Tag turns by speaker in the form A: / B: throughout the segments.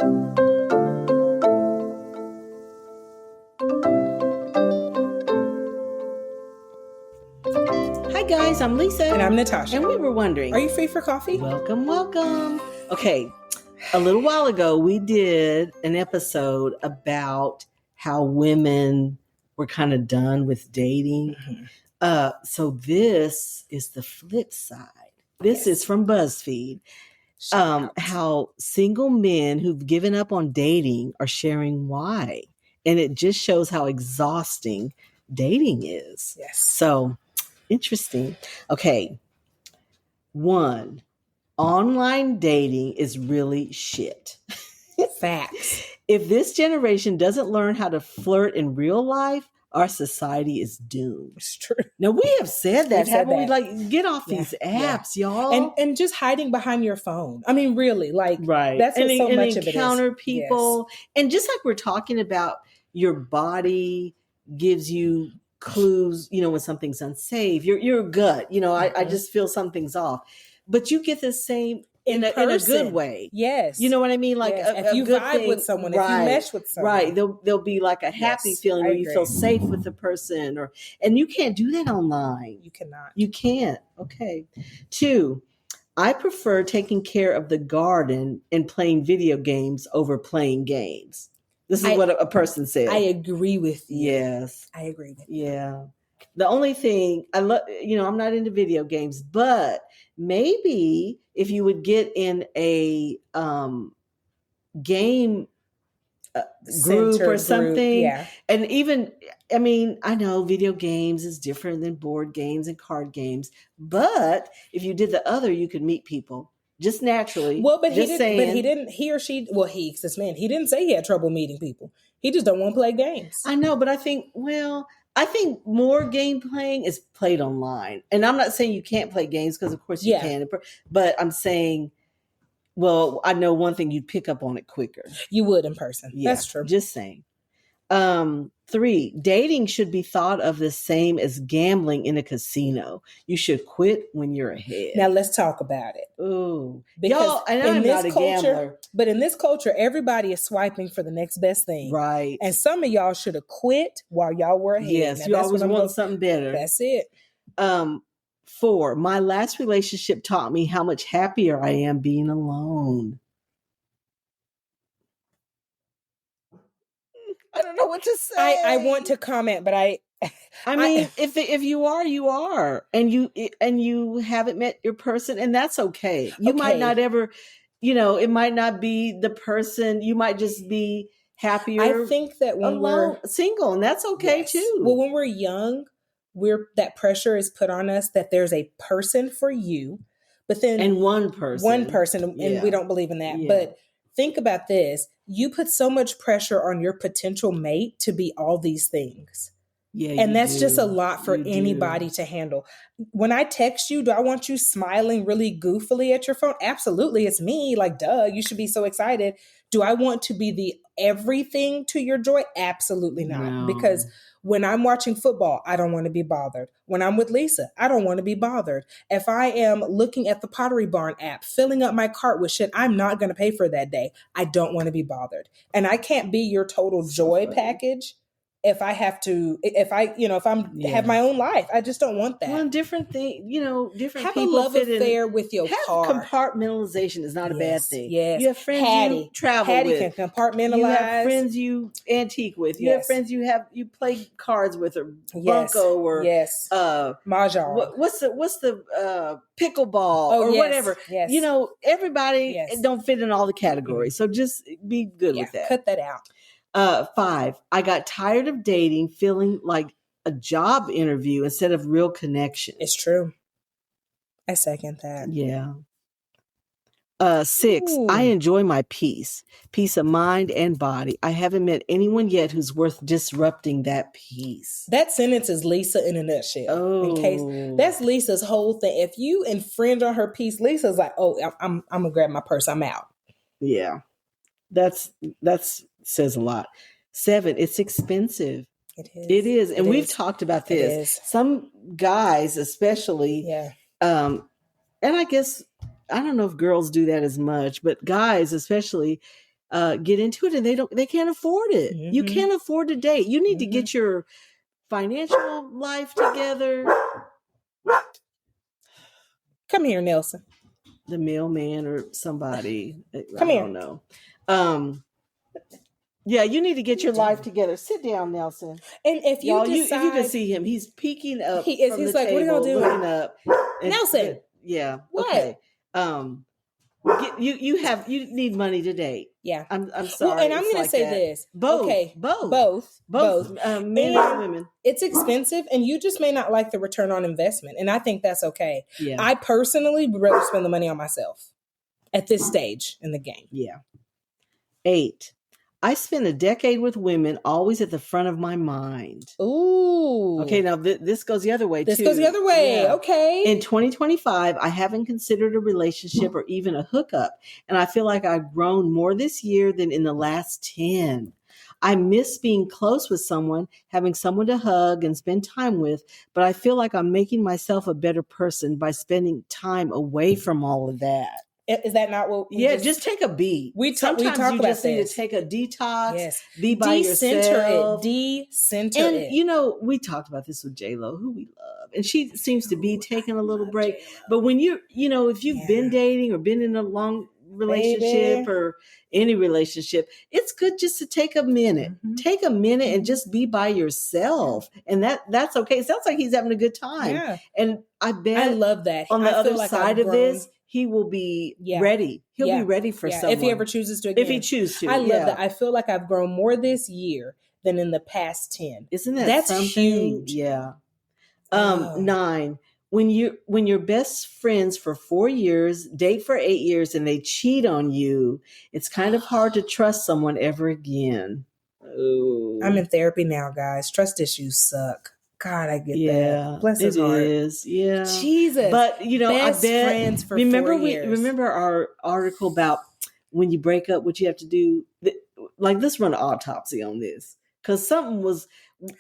A: Hi guys, I'm Lisa.
B: And I'm Natasha.
A: And we were wondering,
B: are you free for coffee?
A: Welcome. Okay, a little while ago we did an episode about how women were kind of done with dating.
B: Mm-hmm.
A: So this is the flip side. This is from BuzzFeed. How single men who've given up on dating are sharing why. And it just shows how exhausting dating is.
B: Yes.
A: So interesting. Okay. 1, online dating is really shit.
B: Facts.
A: If this generation doesn't learn how to flirt in real life, our society is doomed.
B: It's true.
A: Now, we have said that, haven't we? Like, get off these apps, y'all.
B: And just hiding behind your phone. I mean, really, like,
A: right.
B: That's what so much of it is.
A: Encounter people. Yes. And just like we're talking about, your body gives you clues, when something's unsafe. Your gut, I just feel something's off. But you get the same in a good way.
B: Yes.
A: You know what I mean? Like
B: if you vibe with someone,
A: right,
B: if you mesh with someone.
A: Right. There'll be like a happy feeling where you feel safe with the person, and you can't do that online.
B: You cannot.
A: You can't. Okay. 2, I prefer taking care of the garden and playing video games over playing games. This is what a person said.
B: I agree with you.
A: Yes.
B: I agree with you.
A: Yeah. The only thing I love, I'm not into video games, but maybe if you would get in a game group or something, and even, I know video games is different than board games and card games, but if you did the other, you could meet people just naturally.
B: Well, but he didn't, this man, he didn't say he had trouble meeting people. He just don't want to play games.
A: I know, but I think more game playing is played online. And I'm not saying you can't play games, because of course you can. But I'm saying, well, I know one thing, you'd pick up on it quicker.
B: You would in person. Yeah, that's true.
A: Just saying. 3, dating should be thought of the same as gambling in a casino. You should quit when you're ahead.
B: Now let's talk about it.
A: Ooh.
B: Because I'm not a gambler. But in this culture, everybody is swiping for the next best thing.
A: Right.
B: And some of y'all should have quit while y'all were ahead.
A: Yes, now, you always want something better.
B: That's it.
A: 4, my last relationship taught me how much happier I am being alone. I don't know what to say.
B: I want to comment, but
A: if you are, you are, and you haven't met your person, and that's okay. You might not ever, it might not be the person. You might just be happier.
B: I think that when we're
A: single, and that's okay too.
B: Well, when we're young, that pressure is put on us that there's a person for you, but then
A: and one person,
B: and we don't believe in that. Yeah. But think about this. You put so much pressure on your potential mate to be all these things.
A: Yeah,
B: and that's just a lot for anybody to handle. When I text you, do I want you smiling really goofily at your phone? Absolutely. It's me. Like, duh, you should be so excited. Do I want to be the everything to your joy? Absolutely not. No. Because when I'm watching football, I don't want to be bothered. When I'm with Lisa, I don't want to be bothered. If I am looking at the Pottery Barn app, filling up my cart with shit I'm not going to pay for that day, I don't want to be bothered. And I can't be your total joy package if I have my own life. I just don't want that.
A: Well, different thing, different
B: have
A: people
B: a love affair with your car.
A: Compartmentalization is not a bad thing.
B: Yes.
A: You have friends you travel with.
B: Hattie can compartmentalize.
A: You have friends you antique with. You have friends you play cards with, or bunco, or
B: mahjong.
A: What's the pickleball or whatever.
B: Yes.
A: Everybody don't fit in all the categories. So just be good with that.
B: Cut that out.
A: 5, I got tired of dating, feeling like a job interview instead of real connection.
B: It's true. I second that.
A: Yeah. 6, I enjoy my peace of mind and body. I haven't met anyone yet who's worth disrupting that peace.
B: That sentence is Lisa in a nutshell.
A: Oh.
B: In case that's Lisa's whole thing. If you infringe on her peace, Lisa's like, oh, I'm gonna grab my purse. I'm out.
A: Yeah. That's says a lot. 7, it's expensive. It is. And we've talked about this. Some guys, especially, and I guess, I don't know if girls do that as much, but guys, especially, get into it and they can't afford it.
B: Mm-hmm.
A: You can't afford to date. You need to get your financial life together.
B: Come here, Nelson.
A: The mailman or somebody.
B: Come
A: I
B: here.
A: don't know. Yeah, you need to get your life together. Sit down, Nelson.
B: And if you decide,
A: if you can see him, he's peeking up.
B: He is.
A: From
B: He's
A: the
B: like,
A: table,
B: what are y'all doing?
A: looking up.
B: Nelson.
A: Yeah.
B: What?
A: Okay. You need money to date.
B: Yeah.
A: I'm sorry.
B: Well, and I'm going to say this.
A: Both.
B: Okay.
A: Both. Men and women.
B: It's expensive, and you just may not like the return on investment, and I think that's okay.
A: Yeah.
B: I personally would rather spend the money on myself at this stage in the game.
A: Yeah. 8. I spent a decade with women, always at the front of my mind.
B: Ooh.
A: Okay, now this goes the other way,
B: This goes the other way. Yeah. Okay.
A: In 2025, I haven't considered a relationship or even a hookup, and I feel like I've grown more this year than in the last 10. I miss being close with someone, having someone to hug and spend time with, but I feel like I'm making myself a better person by spending time away from all of that.
B: Is that not what?
A: Just take a beat.
B: Sometimes
A: you just need to take a detox.
B: Yes.
A: Be by yourself.
B: Decenter it.
A: And we talked about this with J-Lo, who we love, and she seems to be taking a little break. J-Lo. But when if you've been dating or been in a long relationship or any relationship, it's good just to take a minute. Mm-hmm. Take a minute and just be by yourself, and that's okay. It sounds like he's having a good time.
B: Yeah.
A: And I bet
B: I love that.
A: On the other side of this, he will be ready. He'll be ready for someone.
B: If he ever chooses to again.
A: If he chooses to.
B: I love that. I feel like I've grown more this year than in the past 10.
A: Isn't that
B: That's
A: something?
B: huge.
A: Yeah. 9. When you're best friends for 4 years, date for 8 years, and they cheat on you, it's kind of hard to trust someone ever again. Oh.
B: I'm in therapy now, guys. Trust issues suck. God, I get that. Bless his heart.
A: It is. Yeah.
B: Jesus.
A: But
B: best friends for 4 years.
A: Remember our article about when you break up, what you have to do? Let's run an autopsy on this. Because something was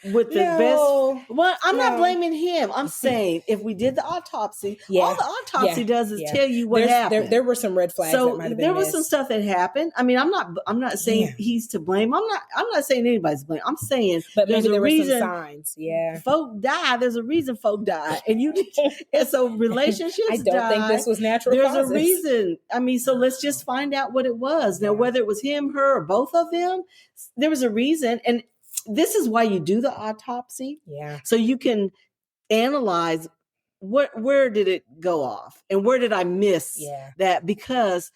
A: with the best. Well, I'm not blaming him. I'm saying if we did the autopsy, all the autopsy does is tell you what happened.
B: There were some red flags that might have been
A: there was some stuff that happened. I mean, I'm not saying he's to blame. I'm not saying anybody's to blame. I'm saying
B: but
A: there's
B: maybe
A: a reason.
B: Were some signs. Yeah.
A: Folk die. There's a reason folk die. And so relationships
B: I don't think this was natural
A: There's
B: causes.
A: a reason. I mean, so let's just find out what it was. Now, whether it was him, her, or both of them, there was a reason. And this is why you do the autopsy.
B: Yeah.
A: So you can analyze where did it go off and where did I miss that? Because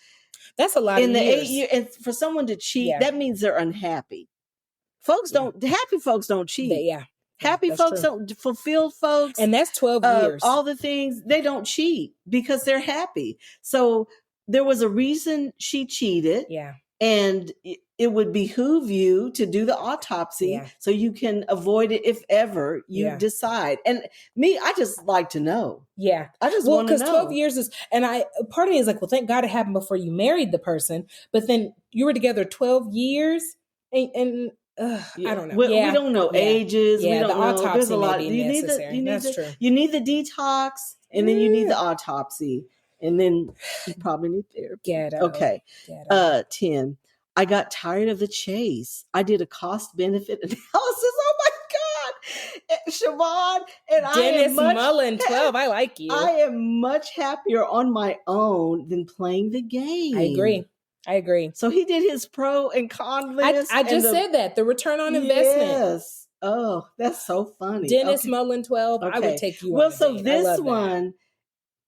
B: that's a lot
A: in
B: of
A: the
B: years.
A: 8 years, and for someone to cheat, that means they're unhappy. Happy folks don't cheat. Happy folks don't, fulfilled folks.
B: And that's 12 years.
A: All the things, they don't cheat because they're happy. So there was a reason she cheated.
B: Yeah.
A: And it would behoove you to do the autopsy so you can avoid it if ever you decide. And me, I just like to know.
B: Yeah.
A: I just want to know.
B: Because 12 years is, and part of me is like, well, thank God it happened before you married the person. But then you were together 12 years and I don't know.
A: We don't know ages.
B: Yeah,
A: we don't
B: the
A: know.
B: autopsy
A: There's a lot.
B: May be necessary. That's true.
A: You need the detox and then you need the autopsy. And then you probably need therapy.
B: Ghetto.
A: Okay.
B: Ghetto.
A: 10. I got tired of the chase. I did a cost benefit analysis. Oh my God. Siobhan and
B: Dennis Mullen, 12. I like you.
A: I am much happier on my own than playing the game.
B: I agree.
A: So he did his pro and con list.
B: I just said that. The return on investment.
A: Yes. Oh, that's so funny.
B: Dennis Mullen, 12. Okay. I would take you on
A: so this one,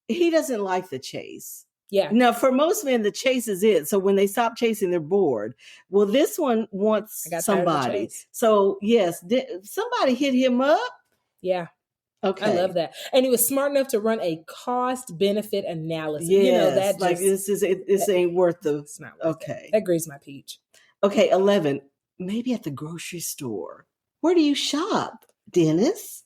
A: he doesn't like the chase.
B: Yeah.
A: Now, for most men, the chase is it. So when they stop chasing, they're bored. Well, this one wants somebody. So yes, somebody hit him up.
B: Yeah.
A: Okay.
B: I love that. And he was smart enough to run a cost benefit analysis.
A: Yes,
B: that
A: like this ain't worth the.
B: It's not worth it. That grieves my peach.
A: Okay, 11. Maybe at the grocery store. Where do you shop, Dennis?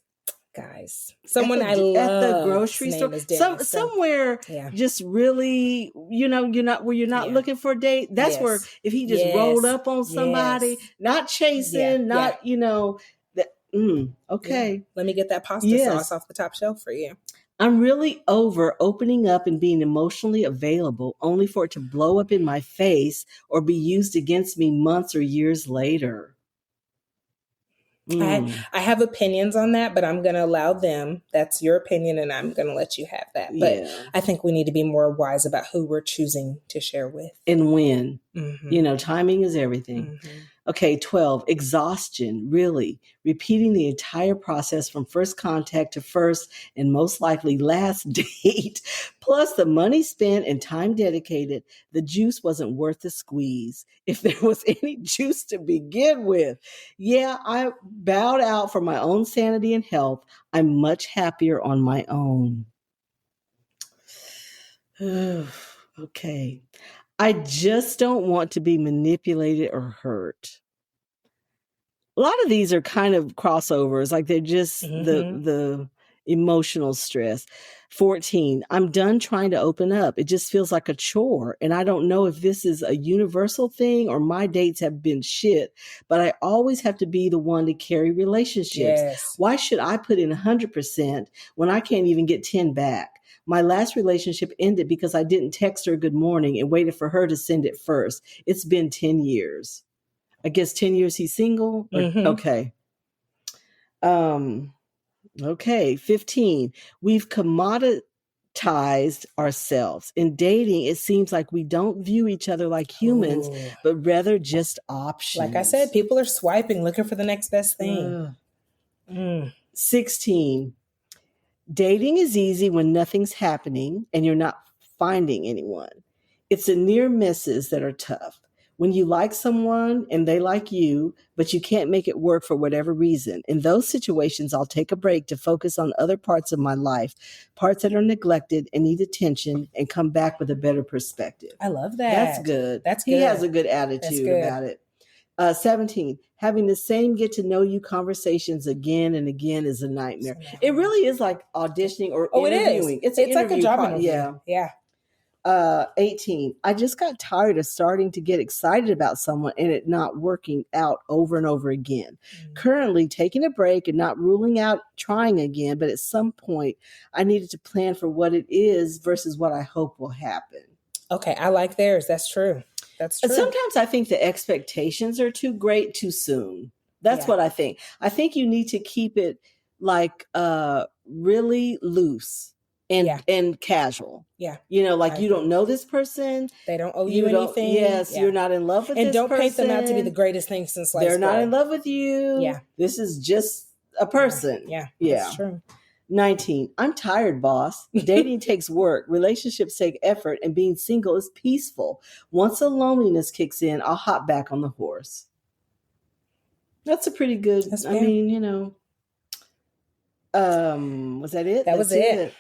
B: Guys, someone I love
A: at the grocery store, somewhere, just really, you're not looking for a date. That's where if he just rolled up on somebody, not chasing, Okay.
B: Let me get that pasta sauce off the top shelf for you.
A: I'm really over opening up and being emotionally available only for it to blow up in my face or be used against me months or years later.
B: I have opinions on that, but I'm going to allow them. That's your opinion, and I'm going to let you have that. But
A: Yeah.
B: I think we need to be more wise about who we're choosing to share with.
A: And when. Timing is everything. Okay, 12, exhaustion, really. Repeating the entire process from first contact to first and most likely last date, plus the money spent and time dedicated, the juice wasn't worth the squeeze. If there was any juice to begin with. Yeah, I bowed out for my own sanity and health. I'm much happier on my own. Okay. I just don't want to be manipulated or hurt. A lot of these are kind of crossovers, like they're just the emotional stress. 14, I'm done trying to open up. It just feels like a chore. And I don't know if this is a universal thing or my dates have been shit, but I always have to be the one to carry relationships.
B: Yes.
A: Why should I put in 100% when I can't even get 10 back? My last relationship ended because I didn't text her good morning and waited for her to send it first. It's been 10 years. I guess 10 years he's single. Okay. Okay. 15. We've commoditized ourselves. In dating, it seems like we don't view each other like humans, but rather just options.
B: Like I said, people are swiping, looking for the next best thing.
A: 16. Dating is easy when nothing's happening and you're not finding anyone. It's the near misses that are tough. When you like someone and they like you, but you can't make it work for whatever reason. In those situations, I'll take a break to focus on other parts of my life, parts that are neglected and need attention, and come back with a better perspective.
B: I love that.
A: That's good. He has a good attitude about it. 17, having the same get to know you conversations again and again is a nightmare. It really is like auditioning or interviewing.
B: It is. It's like a job interview.
A: Yeah. 18, I just got tired of starting to get excited about someone and it not working out over and over again. Currently taking a break and not ruling out trying again, but at some point I needed to plan for what it is versus what I hope will happen.
B: Okay, I like theirs. That's true. That's true.
A: And sometimes I think the expectations are too great too soon. That's what I think. I think you need to keep it like really loose and casual.
B: Yeah.
A: Like you don't know this person.
B: They don't owe you anything.
A: Yes, you're not in love with this person.
B: And don't paint them out to be the greatest thing since sliced bread.
A: They're not in love with you.
B: Yeah.
A: This is just a person.
B: Yeah. That's true.
A: 19, I'm tired, boss. Dating takes work. Relationships take effort, and being single is peaceful. Once the loneliness kicks in, I'll hop back on the horse. That's a pretty good, was that it?
B: That was it.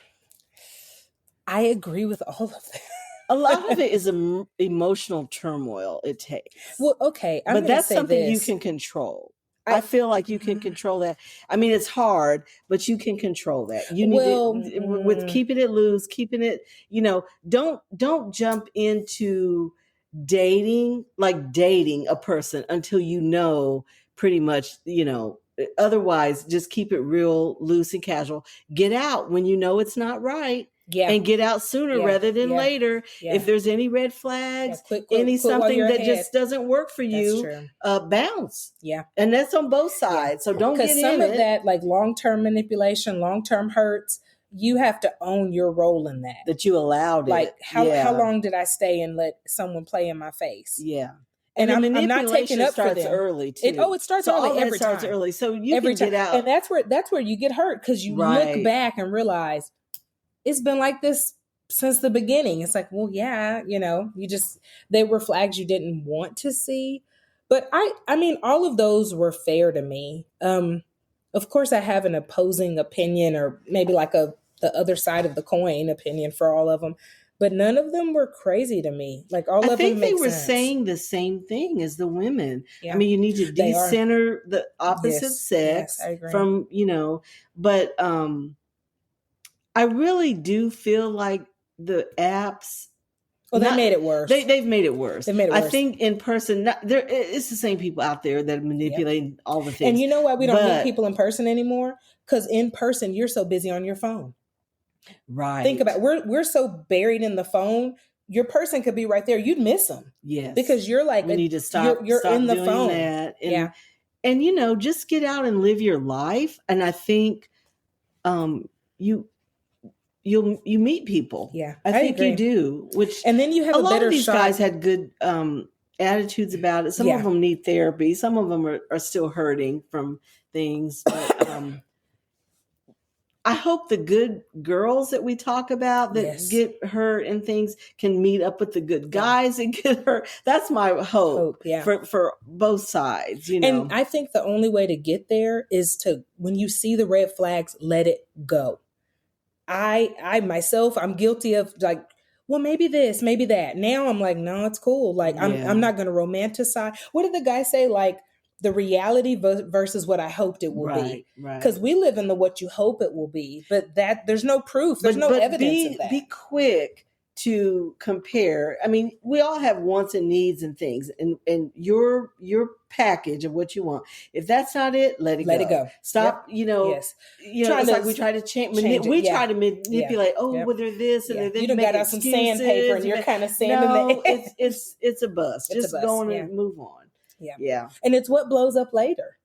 B: I agree with all of that.
A: A lot of it is emotional turmoil it takes.
B: Well, okay.
A: But that's something you can control. I feel like you can control that. I mean, it's hard, but you can control that. You need to, with keeping it loose, keeping it, don't jump into dating a person until you know pretty much, otherwise just keep it real loose and casual. Get out when you know it's not right. Yeah. And get out sooner rather than later. Yeah. If there's any red flags, something that just doesn't work for you, bounce. Yeah. And that's on both sides. So don't get in it. Because some of
B: that, like long-term manipulation, long-term hurts, you have to own your role in that.
A: That you allowed it.
B: Like how long did I stay and let someone play in my face?
A: Yeah.
B: And I'm not taking up for them.
A: Early too.
B: It starts early every time.
A: Early. So you can get out.
B: And that's where you get hurt because you look back and realize, it's been like this since the beginning. It's like, well, yeah, they were flags you didn't want to see. But I mean, all of those were fair to me. Of course, I have an opposing opinion or maybe like the other side of the coin opinion for all of them. But none of them were crazy to me. Like all of them make sense. I think
A: they were saying the same thing as the women. Yeah. I mean, you need to decenter the opposite sex from, but I really do feel like the apps.
B: Well, they made it worse.
A: They've made it worse.
B: They made it worse.
A: I think in person, it's the same people out there that manipulate all the things.
B: And you know why we don't meet people in person anymore? Because in person, you're so busy on your phone.
A: Right.
B: Think about it. We're so buried in the phone. Your person could be right there. You'd miss them.
A: Yes.
B: Because you're like,
A: we need to stop.
B: You're
A: stop
B: in the
A: doing
B: phone.
A: That. And just get out and live your life. And I think, you meet people.
B: Yeah,
A: I think agree. You do.
B: And then you have
A: a lot
B: better
A: of these
B: shot.
A: guys had good attitudes about it. Some of them need therapy. Some of them are still hurting from things. But, I hope the good girls that we talk about that get hurt and things can meet up with the good guys and get hurt. That's my hope for both sides,
B: And I think the only way to get there is to, when you see the red flags, let it go. I myself, I'm guilty of like, well, maybe this, maybe that. Now I'm like, no, it's cool. Like, I'm not going to romanticize. What did the guy say? Like, the reality versus what I hoped it will be. Because we live in the what you hope it will be, but that there's no proof. There's no evidence of that.
A: Be quick to compare. I mean, we all have wants and needs and things, and your package of what you want. If that's not it, let it go. Stop. It's like we try to change it. Try to manipulate. Oh, well, they're this and they're this.
B: You done got out some sandpaper and you're kind of sanding
A: it. It's a bust. Just go on and move on. Yeah.
B: And it's what blows up later.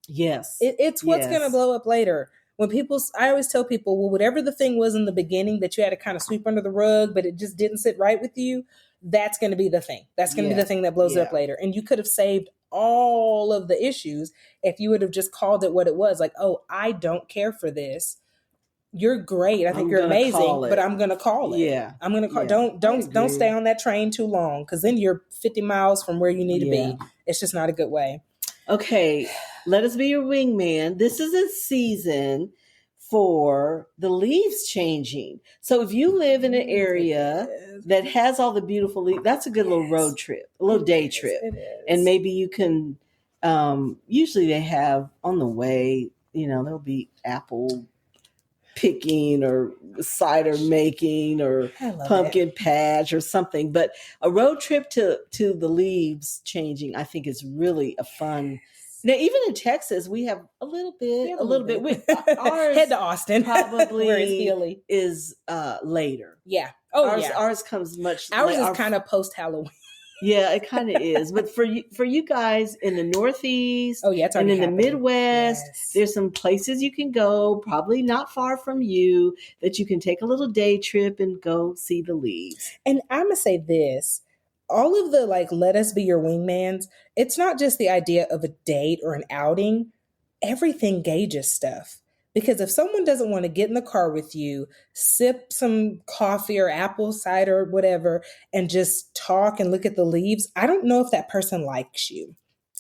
A: Yes.
B: It's what's going to blow up later. When I always tell people, well, whatever the thing was in the beginning that you had to kind of sweep under the rug, but it just didn't sit right with you, that's going to be the thing. That's going to be the thing that blows it up later. And you could have saved all of the issues if you would have just called it what it was. Like, oh, I don't care for this. You're great. I think you're amazing, but I'm going to call it.
A: Yeah.
B: I'm going to call. Don't stay on that train too long, because then you're 50 miles from where you need to be. It's just not a good way.
A: Okay. Let us be your wingman. This is a season for the leaves changing. So if you live in an area that has all the beautiful leaves, that's a good little road trip, a little day trip. And maybe you can, usually they have on the way, there'll be apple picking or cider making or pumpkin patch or something. But a road trip to the leaves changing, I think, is really a fun. Now, even in Texas, we have a little bit. Ours
B: head to Austin,
A: probably
B: where it's hilly.
A: Is later.
B: Yeah.
A: Ours comes much.
B: Ours is kind of post Halloween.
A: Yeah, it kind of is. But for you guys in the Northeast, and in the Midwest, there's some places you can go, probably not far from you, that you can take a little day trip and go see the leaves.
B: And I'm gonna say this. All of the let us be your wingmans, it's not just the idea of a date or an outing. Everything gauges stuff. Because if someone doesn't want to get in the car with you, sip some coffee or apple cider or whatever, and just talk and look at the leaves, I don't know if that person likes you.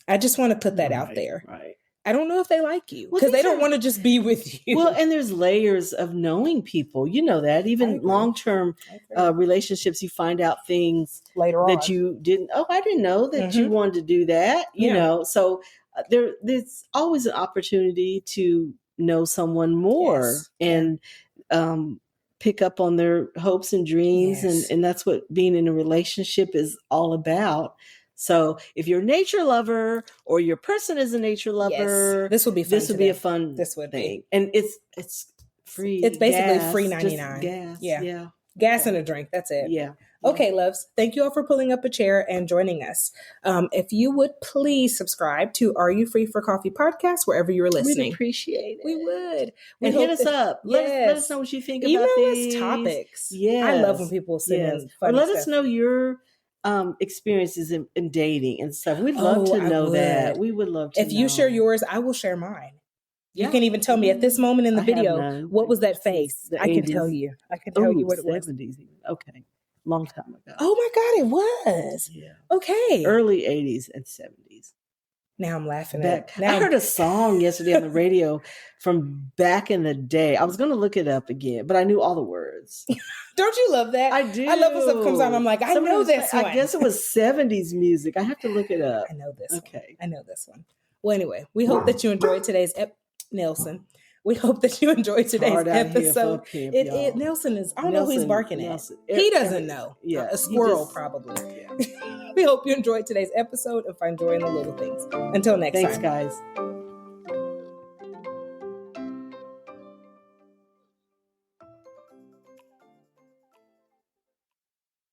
B: I just want to put that out there.
A: Right.
B: I don't know if they like you, because they don't want to just be with you.
A: Well, and there's layers of knowing people. You know that. Even long-term relationships, you find out things
B: later on
A: that you didn't. Oh, I didn't know that you wanted to do that. You know, so there's always an opportunity to know someone more and pick up on their hopes and dreams. And that's what being in a relationship is all about. So if you're a nature lover or your person is a nature lover,
B: this would be fun.
A: This would be a fun thing. And it's free.
B: It's basically
A: gas,
B: free 99.
A: Gas.
B: Yeah. Gas and a drink. That's it.
A: Yeah.
B: Okay, loves. Thank you all for pulling up a chair and joining us. If you would please subscribe to Are You Free for Coffee podcast wherever you're listening.
A: We'd appreciate it.
B: We would.
A: And hit us up. Let us know what you think about these.
B: Email us topics.
A: Yes.
B: I love when people send in funny
A: Let
B: stuff.
A: us know your experiences in dating and stuff. We'd love to know that. We would love to know.
B: If you share yours, I will share mine. You can even tell me at this moment in the video, what was that face? I can tell you. I can tell you what it was.
A: 70s. Okay. Long time ago.
B: Oh my God, it was.
A: Yeah.
B: Okay.
A: Early 80s and 70s.
B: Now I'm laughing
A: I heard a song yesterday on the radio from back in the day. I was going to look it up again, but I knew all the words.
B: Don't you love that?
A: I do.
B: I love when stuff comes on. I'm like, I know this one.
A: I guess it was 70s music. I have to look it up.
B: I know this
A: one.
B: I know this one. Well, anyway, we hope that you enjoyed today's Nelson. We hope that you enjoyed today's episode. Nelson is, I don't know who he's barking at. He doesn't know.
A: Yeah.
B: A squirrel, probably. Yeah. We hope you enjoyed today's episode and find joy in the little things. Until next time.
A: Thanks, guys.